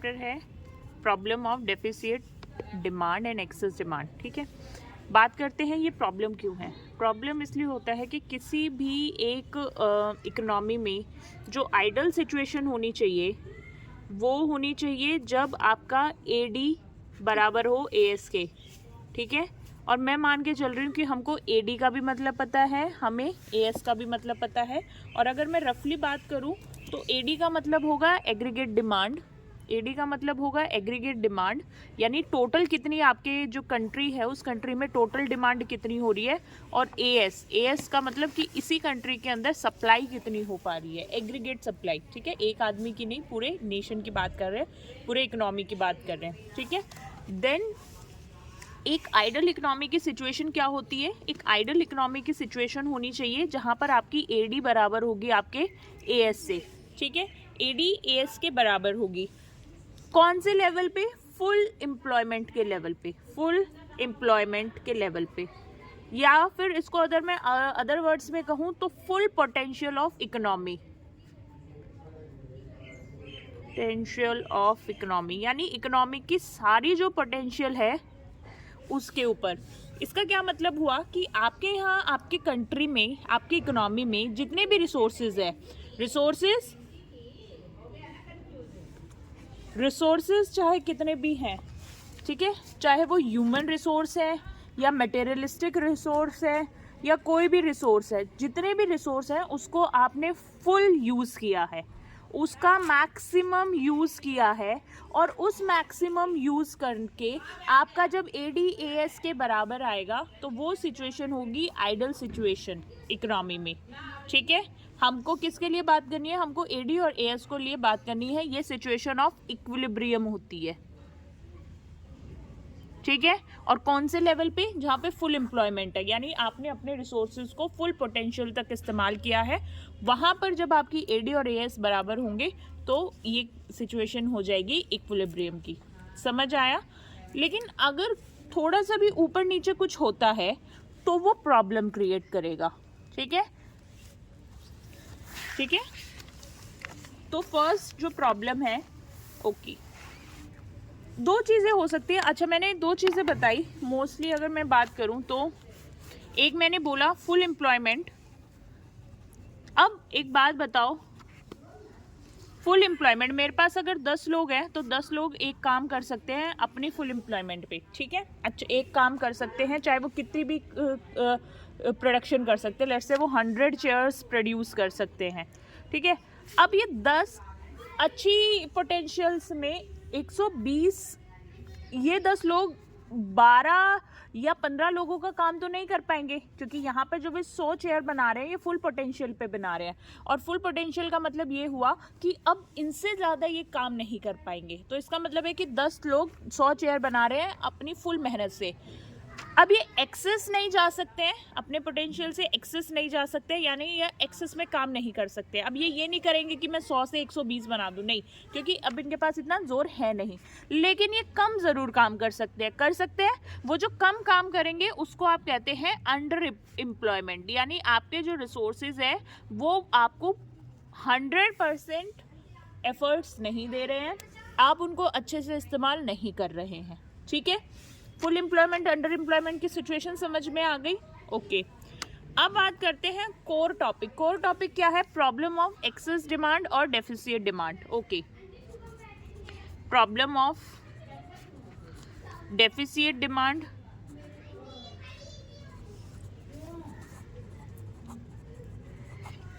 Chapter है problem of deficit demand and excess demand. ठीक है, बात करते हैं ये प्रॉब्लम क्यों है। प्रॉब्लम इसलिए होता है कि किसी भी एक इकोनॉमी में जो आइडल सिचुएशन होनी चाहिए वो होनी चाहिए जब आपका AD बराबर हो AS के। ठीक है, और मैं मान के चल रही हूँ कि हमको AD का भी मतलब पता है, हमें AS का भी मतलब पता है। और अगर मैं रफली बात करूँ तो AD का मतलब होगा एग्रीगेट डिमांड। AD का मतलब होगा एग्रीगेट डिमांड, यानी टोटल कितनी आपके जो कंट्री है उस कंट्री में टोटल डिमांड कितनी हो रही है। और AS का मतलब कि इसी कंट्री के अंदर सप्लाई कितनी हो पा रही है, एग्रीगेट सप्लाई। ठीक है, एक आदमी की नहीं, पूरे नेशन की बात कर रहे हैं, पूरे इकोनॉमी की बात कर रहे हैं। ठीक है, देन एक आइडल इकोनॉमी की सिचुएशन क्या होती है। एक आइडल इकोनॉमी की सिचुएशन होनी चाहिए जहां पर आपकी AD बराबर होगी आपके AS से। ठीक है, AD AS के बराबर होगी। कौन से लेवल पे? फुल एम्प्लॉयमेंट के लेवल पे, फुल एम्प्लॉयमेंट के लेवल पे, या फिर इसको अगर मैं अदर वर्ड्स में कहूँ तो full potential of economy. Potential of economy यानी इकोनॉमी की सारी जो पोटेंशियल है उसके ऊपर। इसका क्या मतलब हुआ कि आपके यहाँ आपके कंट्री में आपकी इकोनॉमी में जितने भी रिसोर्सेज है, रिसोर्सेज चाहे कितने भी हैं, ठीक है, चाहे वो ह्यूमन रिसोर्स है या मटेरियलिस्टिक रिसोर्स है या कोई भी रिसोर्स है, जितने भी रिसोर्स हैं उसको आपने फुल यूज़ किया है, उसका मैक्सिमम यूज़ किया है। और उस मैक्सिमम यूज़ करके आपका जब AD AS के बराबर आएगा तो वो सिचुएशन होगी आइडल सिचुएशन इकोनॉमी में। ठीक है, हमको किसके लिए बात करनी है? हमको AD और AS को लिए बात करनी है। ये सिचुएशन ऑफ इक्विलिब्रियम होती है। ठीक है, और कौन से लेवल पे? जहाँ पे फुल एम्प्लॉयमेंट है, यानी आपने अपने रिसोर्सेज को फुल पोटेंशियल तक इस्तेमाल किया है, वहाँ पर जब आपकी AD और AS बराबर होंगे तो ये सिचुएशन हो जाएगी इक्विलिब्रियम की। समझ आया? लेकिन अगर थोड़ा सा भी ऊपर नीचे कुछ होता है तो वो प्रॉब्लम क्रिएट करेगा। ठीक है, ठीक है, तो फर्स्ट जो प्रॉब्लम है, ओके, दो चीज़ें हो सकती है। अच्छा, मैंने दो चीज़ें बताई मोस्टली। अगर मैं बात करूं तो एक मैंने बोला फुल एम्प्लॉयमेंट। अब एक बात बताओ, फुल एम्प्लॉयमेंट मेरे पास अगर 10 लोग हैं तो 10 लोग एक काम कर सकते हैं अपनी फुल एम्प्लॉयमेंट पे। ठीक है, अच्छा, एक काम कर सकते हैं चाहे वो कितनी भी प्रोडक्शन कर सकते हैं। लेट्स से वो 100 चेयर्स प्रोड्यूस कर सकते हैं। ठीक है, अब ये 10 अच्छी पोटेंशियल्स में 120, ये 10 लोग 12 या 15 लोगों का काम तो नहीं कर पाएंगे, क्योंकि यहाँ पर जो भी 100 चेयर बना रहे हैं ये फुल पोटेंशियल पे बना रहे हैं। और फुल पोटेंशियल का मतलब ये हुआ कि अब इनसे ज़्यादा ये काम नहीं कर पाएंगे। तो इसका मतलब है कि 10 लोग 100 चेयर बना रहे हैं अपनी फुल मेहनत से। अब ये एक्सेस नहीं जा सकते हैं, अपने पोटेंशियल से एक्सेस नहीं जा सकते, यानी ये एक्सेस में काम नहीं कर सकते। अब ये नहीं करेंगे कि मैं 100 से 120 बना दूं, नहीं, क्योंकि अब इनके पास इतना जोर है नहीं। लेकिन ये कम ज़रूर काम कर सकते हैं। वो जो कम काम करेंगे उसको आप कहते हैं अंडर एम्प्लॉयमेंट, यानी आपके जो रिसोर्सेज है वो आपको 100% एफर्ट्स नहीं दे रहे हैं, आप उनको अच्छे से इस्तेमाल नहीं कर रहे हैं। ठीक है, फुल एम्प्लॉयमेंट अंडर एम्प्लॉयमेंट की सिचुएशन समझ में आ गई। ओके, अब बात करते हैं कोर टॉपिक। कोर टॉपिक क्या है? प्रॉब्लम ऑफ एक्सेस डिमांड और deficit demand. Okay, problem of deficit demand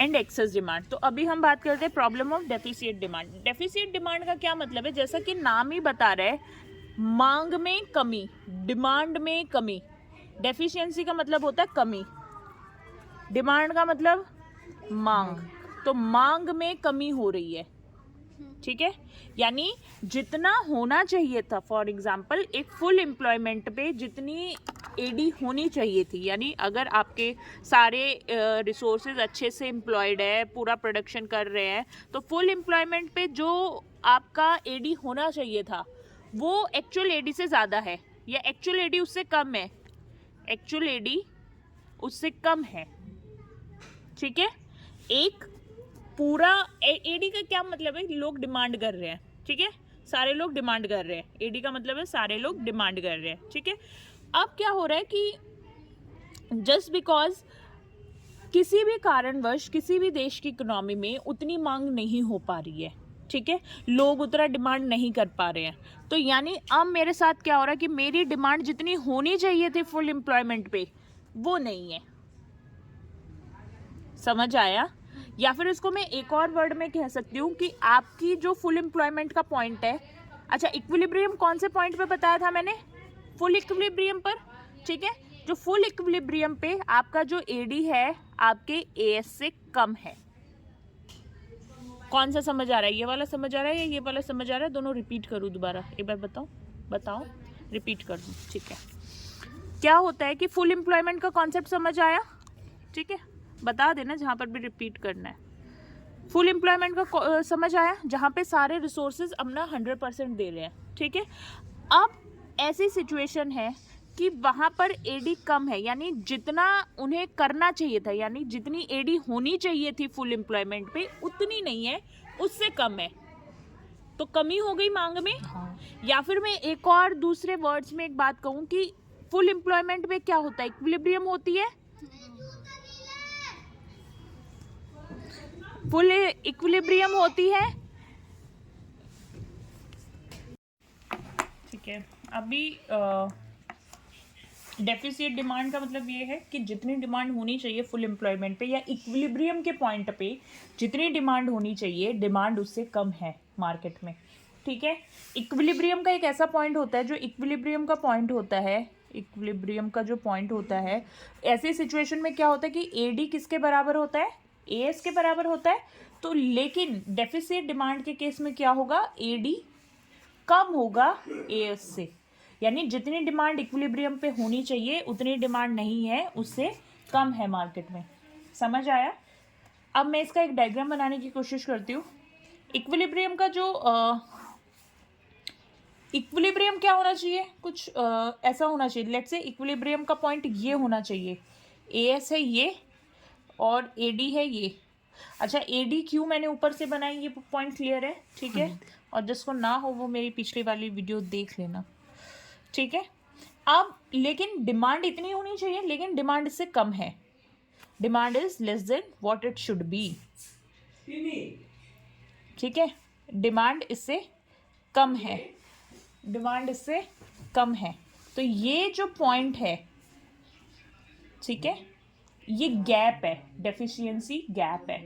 and excess demand. तो अभी हम बात करते हैं problem of deficit demand. Deficit demand का क्या मतलब है? जैसा कि नाम ही बता रहा है, मांग में कमी, डिमांड में कमी। डेफिशिएंसी का मतलब होता है कमी, डिमांड का मतलब मांग। तो मांग में कमी हो रही है। ठीक है, यानी जितना होना चाहिए था, फॉर एग्जांपल एक फुल एम्प्लॉयमेंट पे जितनी AD होनी चाहिए थी, यानी अगर आपके सारे रिसोर्सेज अच्छे से एम्प्लॉयड है, पूरा प्रोडक्शन कर रहे हैं, तो फुल एम्प्लॉयमेंट पे जो आपका AD होना चाहिए था वो एक्चुअल AD से ज़्यादा है या एक्चुअल AD उससे कम है। एक्चुअल AD उससे कम है। ठीक है, एक पूरा AD का क्या मतलब है? लोग डिमांड कर रहे हैं। ठीक है, सारे लोग डिमांड कर रहे हैं, एडी का मतलब है सारे लोग डिमांड कर रहे हैं, ठीक है। अब क्या हो रहा है कि जस्ट बिकॉज किसी भी कारणवश किसी भी देश की इकोनॉमी में उतनी मांग नहीं हो पा रही है, ठीक है, लोग उतना डिमांड नहीं कर पा रहे हैं, तो यानी अब मेरे साथ क्या हो रहा है कि मेरी डिमांड जितनी होनी चाहिए थी फुल एम्प्लॉयमेंट पे वो नहीं है। समझ आया? या फिर इसको मैं एक और वर्ड में कह सकती हूँ कि आपकी जो फुल एम्प्लॉयमेंट का पॉइंट है, अच्छा इक्विलिब्रियम कौन से पॉइंट पे बताया था मैंने? फुल इक्विलिब्रियम पर, ठीक है। जो फुल इक्विलिब्रियम पे आपका जो एडी है आपके एएस से कम है। कौन सा समझ आ रहा है? ये वाला समझ आ रहा है या ये वाला समझ आ रहा है? दोनों रिपीट करूँ दोबारा, एक बार बताओ रिपीट कर दूँ, ठीक है। क्या होता है कि फुल एम्प्लॉयमेंट का कॉन्सेप्ट समझ आया, ठीक है, बता देना जहाँ पर भी रिपीट करना है। फुल एम्प्लॉयमेंट का समझ आया, जहाँ पे सारे रिसोर्सेज अपना 100% दे रहे हैं, ठीक है। अब ऐसी सिचुएशन है कि वहाँ पर एडी कम है, यानी जितना उन्हें करना चाहिए था, यानी जितनी एडी होनी चाहिए थी फुल एम्प्लॉयमेंट पे उतनी नहीं है, उससे कम है, तो कमी हो गई मांग में। या फिर मैं एक और दूसरे वर्ड्स में एक बात कहूँ कि फुल एम्प्लॉयमेंट में क्या होता है, इक्विलिब्रियम होती है, फुल इक्विलिब्रियम होती है, ठीक है। अभी डेफिसिट डिमांड का मतलब ये है कि जितनी डिमांड होनी चाहिए फुल एम्प्लॉयमेंट पे या इक्विलिब्रियम के पॉइंट पे जितनी डिमांड होनी चाहिए, डिमांड उससे कम है मार्केट में, ठीक है। इक्विलिब्रियम का एक ऐसा पॉइंट होता है जो इक्विलिब्रियम का पॉइंट होता है, इक्विलिब्रियम का जो पॉइंट होता है, ऐसी सिचुएशन में क्या होता है कि एडी किसके बराबर होता है? एएस के बराबर होता है। तो लेकिन डेफिसिट डिमांड के केस में क्या होगा? एडी कम होगा एएस से, यानी जितनी डिमांड इक्विलिब्रियम पे होनी चाहिए उतनी डिमांड नहीं है, उससे कम है मार्केट में। समझ आया? अब मैं इसका एक डायग्राम बनाने की कोशिश करती हूँ। इक्विलिब्रियम का जो इक्विलिब्रियम क्या होना चाहिए, कुछ ऐसा होना चाहिए, लेट्स से इक्विलिब्रियम का पॉइंट ये होना चाहिए, एएस है ये और एडी है ये। अच्छा एडी क्यों मैंने ऊपर से बनाई, ये पॉइंट क्लियर है, ठीक है। और जिसको ना हो वो मेरी पिछली वाली वीडियो देख लेना, ठीक है। अब लेकिन डिमांड इतनी होनी चाहिए, लेकिन डिमांड इससे कम है, demand is less than what it should be, ठीक है। डिमांड इससे कम है, डिमांड इससे कम है, तो ये जो पॉइंट है, ठीक है, ये गैप है, डेफिशिएंसी गैप है,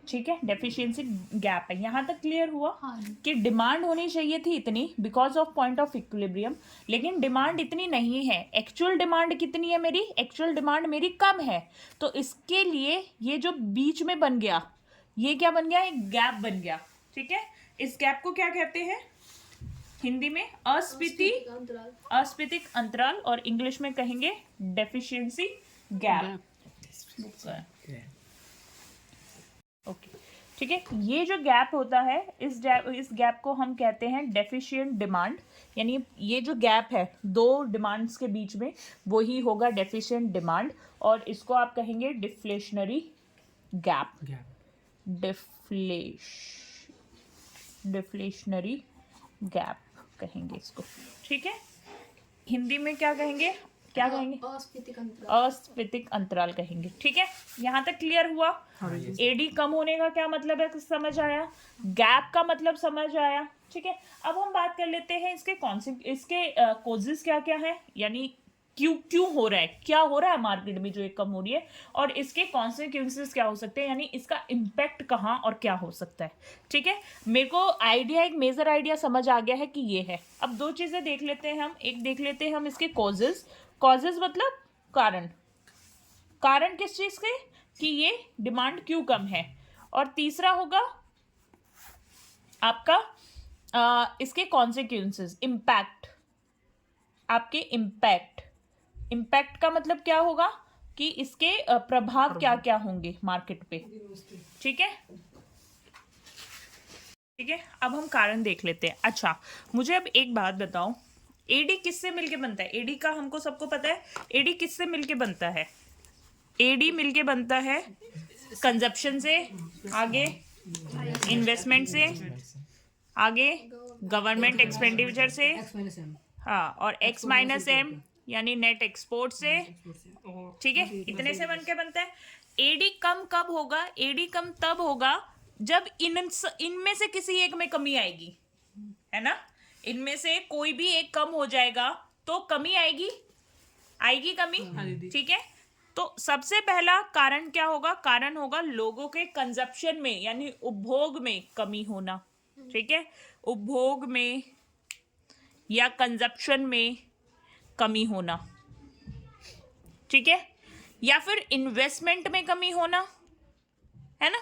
ठीक है, डेफिशिएंसी गैप है। यहाँ तक क्लियर हुआ? हाँ। कि डिमांड होनी चाहिए थी इतनी because of point of equilibrium, लेकिन डिमांड इतनी नहीं है। एक्चुअल डिमांड कितनी है मेरी? एक्चुअल डिमांड मेरी कम है, तो इसके लिए ये जो बीच में बन गया, ये क्या बन गया? एक गैप बन गया, ठीक है। इस गैप को क्या कहते हैं हिंदी में? अस्फीतिक अंतराल, और इंग्लिश में कहेंगे डेफिशिएंसी गैप। ओके, ठीक है। ये जो गैप होता है, इस गैप को हम कहते हैं डेफिशिएंट डिमांड, यानी ये जो गैप है दो डिमांड्स के बीच में वो ही होगा डेफिशिएंट डिमांड, और इसको आप कहेंगे डिफ्लेशनरी गैप, डिफ्लेशनरी गैप कहेंगे इसको, ठीक है। हिंदी में क्या कहेंगे? अस्फीतिक अंतराल कहेंगे, ठीक है। यहाँ तक क्लियर हुआ? एडी कम होने का क्या मतलब है समझ आया? गैप का मतलब समझ आया, ठीक है। अब हम बात कर लेते हैं इसके कॉजेस क्या क्या है, यानी क्यों हो रहा है, क्या हो रहा है मार्केट में जो एक कम हो रही है, और इसके कॉन्सिक्वेंसेस क्या हो सकते हैं, यानी इसका इम्पैक्ट कहाँ और क्या हो सकता है, ठीक है। मेरे को आइडिया, एक मेजर आइडिया समझ आ गया है कि ये है। अब दो चीजें देख लेते हैं हम, एक देख लेते हैं हम इसके कॉजेस मतलब कारण किस चीज के, कि ये डिमांड क्यों कम है, और तीसरा होगा आपका इसके कॉन्सिक्वेंसेस, इम्पैक्ट, आपके इम्पैक्ट का मतलब क्या होगा कि इसके प्रभाव क्या क्या होंगे मार्केट पे, ठीक है। ठीक है, अब हम कारण देख लेते हैं। अच्छा मुझे अब एक बात बताओ, एडी किससे मिलके बनता है? एडी का हमको सबको पता है, एडी किससे मिलके बनता है? एडी मिलके बनता है कंजप्शन से, आगे इन्वेस्टमेंट से, आगे गवर्नमेंट एक्सपेंडिचर से, हाँ, और x माइनस एम यानी नेट एक्सपोर्ट से, ठीक है, इतने से बन के बनता है। एडी कम कब होगा? एडी कम तब होगा जब इनमें से किसी एक में कमी आएगी, है ना, इनमें से कोई भी एक कम हो जाएगा तो कमी आएगी, आएगी कमी, ठीक है। तो सबसे पहला कारण क्या होगा? कारण होगा लोगों के कंजप्शन में यानी उपभोग में कमी होना, ठीक है, उपभोग में या कंजप्शन में कमी होना, ठीक है, या फिर इन्वेस्टमेंट में कमी होना, है ना,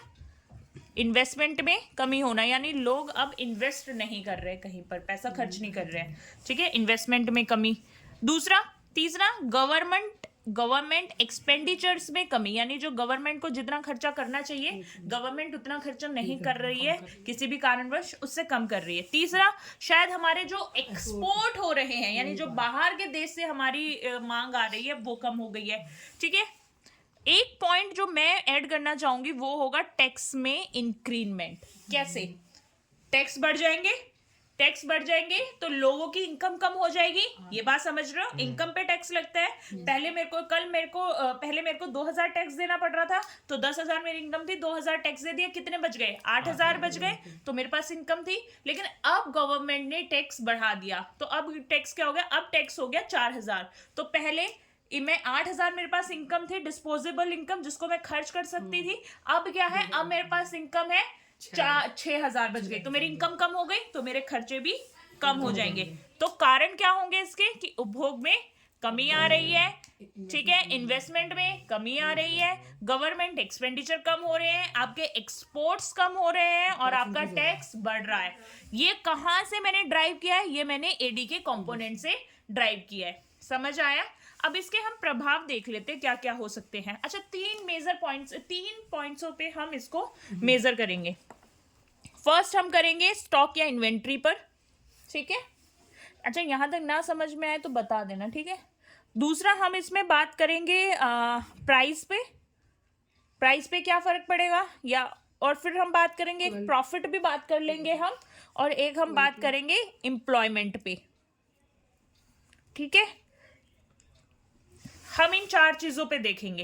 इन्वेस्टमेंट में कमी होना यानी लोग अब इन्वेस्ट नहीं कर रहे, कहीं पर पैसा खर्च नहीं कर रहे हैं, ठीक है, इन्वेस्टमेंट में कमी। तीसरा गवर्नमेंट एक्सपेंडिचर्स में कमी यानी जो गवर्नमेंट को जितना खर्चा करना चाहिए गवर्नमेंट उतना खर्चा नहीं कर रही है, किसी भी कारणवश उससे कम कर रही है। तीसरा, शायद हमारे जो एक्सपोर्ट हो रहे हैं यानी जो बाहर के देश से हमारी मांग आ रही है वो कम हो गई है, ठीक है। एक पॉइंट जो मैं ऐड करना चाहूंगी वो होगा टैक्स में इंक्रीमेंट। कैसे? टैक्स बढ़ जाएंगे तो लोगों की इनकम कम हो जाएगी, ये बात समझ रहे हो, इनकम पे टैक्स लगता है। पहले मेरे को 2000 टैक्स देना पड़ रहा था, तो 10,000 मेरी इनकम थी, 2000 टैक्स दे दिया, कितने बच गए? 8000 बच गए, तो मेरे पास इनकम थी। लेकिन अब गवर्नमेंट ने टैक्स बढ़ा दिया, तो अब टैक्स क्या हो गया? अब टैक्स हो गया 4000। तो पहले मैं 8000 मेरे पास इनकम थी, डिस्पोजेबल इनकम जिसको मैं खर्च कर सकती थी। अब क्या है? अब मेरे पास इनकम है 6000 बच गई, तो मेरी इनकम कम हो गई, तो मेरे खर्चे भी कम हो जाएंगे। तो कारण क्या होंगे इसके? कि उपभोग में कमी आ रही है, ठीक है, इन्वेस्टमेंट में कमी आ रही है, गवर्नमेंट एक्सपेंडिचर कम हो रहे हैं, आपके एक्सपोर्ट्स कम हो रहे हैं और आपका टैक्स बढ़ रहा है। ये कहां से मैंने ड्राइव किया है? ये मैंने एडी के कंपोनेंट से ड्राइव किया है। समझ आया? अब इसके हम प्रभाव देख लेते हैं क्या क्या हो सकते हैं। अच्छा, 3 पॉइंट्सों पे हम इसको मेजर करेंगे। फर्स्ट हम करेंगे स्टॉक या इन्वेंट्री पर, ठीक है। अच्छा, यहां तक ना समझ में आए तो बता देना, ठीक है। दूसरा हम इसमें बात करेंगे प्राइस पे क्या फर्क पड़ेगा, या और फिर हम बात करेंगे प्रॉफिट भी बात कर लेंगे हम, और एक हम बात करेंगे एम्प्लॉयमेंट पे, ठीक है। हम इन 4 चीजों पे देखेंगे।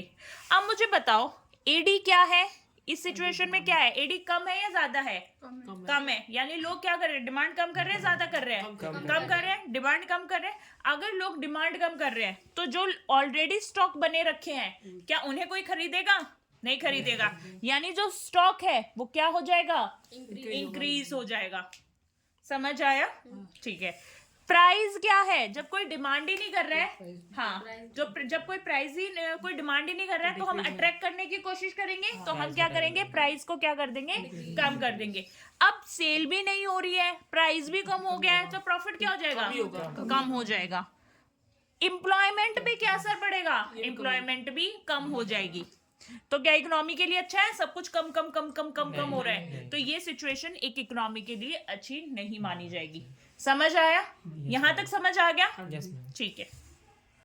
अब मुझे बताओ एडी क्या है इस सिचुएशन में? क्या है? एडी कम है या ज्यादा है? कम है। यानी लोग क्या कर रहे हैं? डिमांड कम कर रहे हैं, ज्यादा कर रहे हैं? कम कर रहे हैं, डिमांड कम कर रहे हैं। अगर लोग डिमांड कम कर रहे हैं तो जो ऑलरेडी स्टॉक बने रखे हैं क्या उन्हें कोई खरीदेगा? नहीं खरीदेगा। यानी जो स्टॉक है वो क्या हो जाएगा? इंक्रीज हो जाएगा। समझ आया? ठीक है। प्राइस क्या है? जब कोई डिमांड ही नहीं कर रहा है, हाँ, जब कोई डिमांड ही नहीं कर रहा है तो हम अट्रैक्ट करने की कोशिश करेंगे, तो हम क्या करेंगे? प्राइस को क्या कर देंगे? कम कर देंगे। अब सेल भी नहीं हो रही है, प्राइस भी कम हो गया है, तो प्रॉफिट क्या हो जाएगा? कम हो जाएगा। एम्प्लॉयमेंट पे क्या असर पड़ेगा? एम्प्लॉयमेंट भी कम हो जाएगी। तो क्या इकोनॉमी के लिए अच्छा है? सब कुछ कम कम कम कम कम कम हो रहा है, तो ये सिचुएशन एक इकोनॉमी के लिए अच्छी नहीं मानी जाएगी। समझ आया? यहां तक समझ आ गया? ठीक है।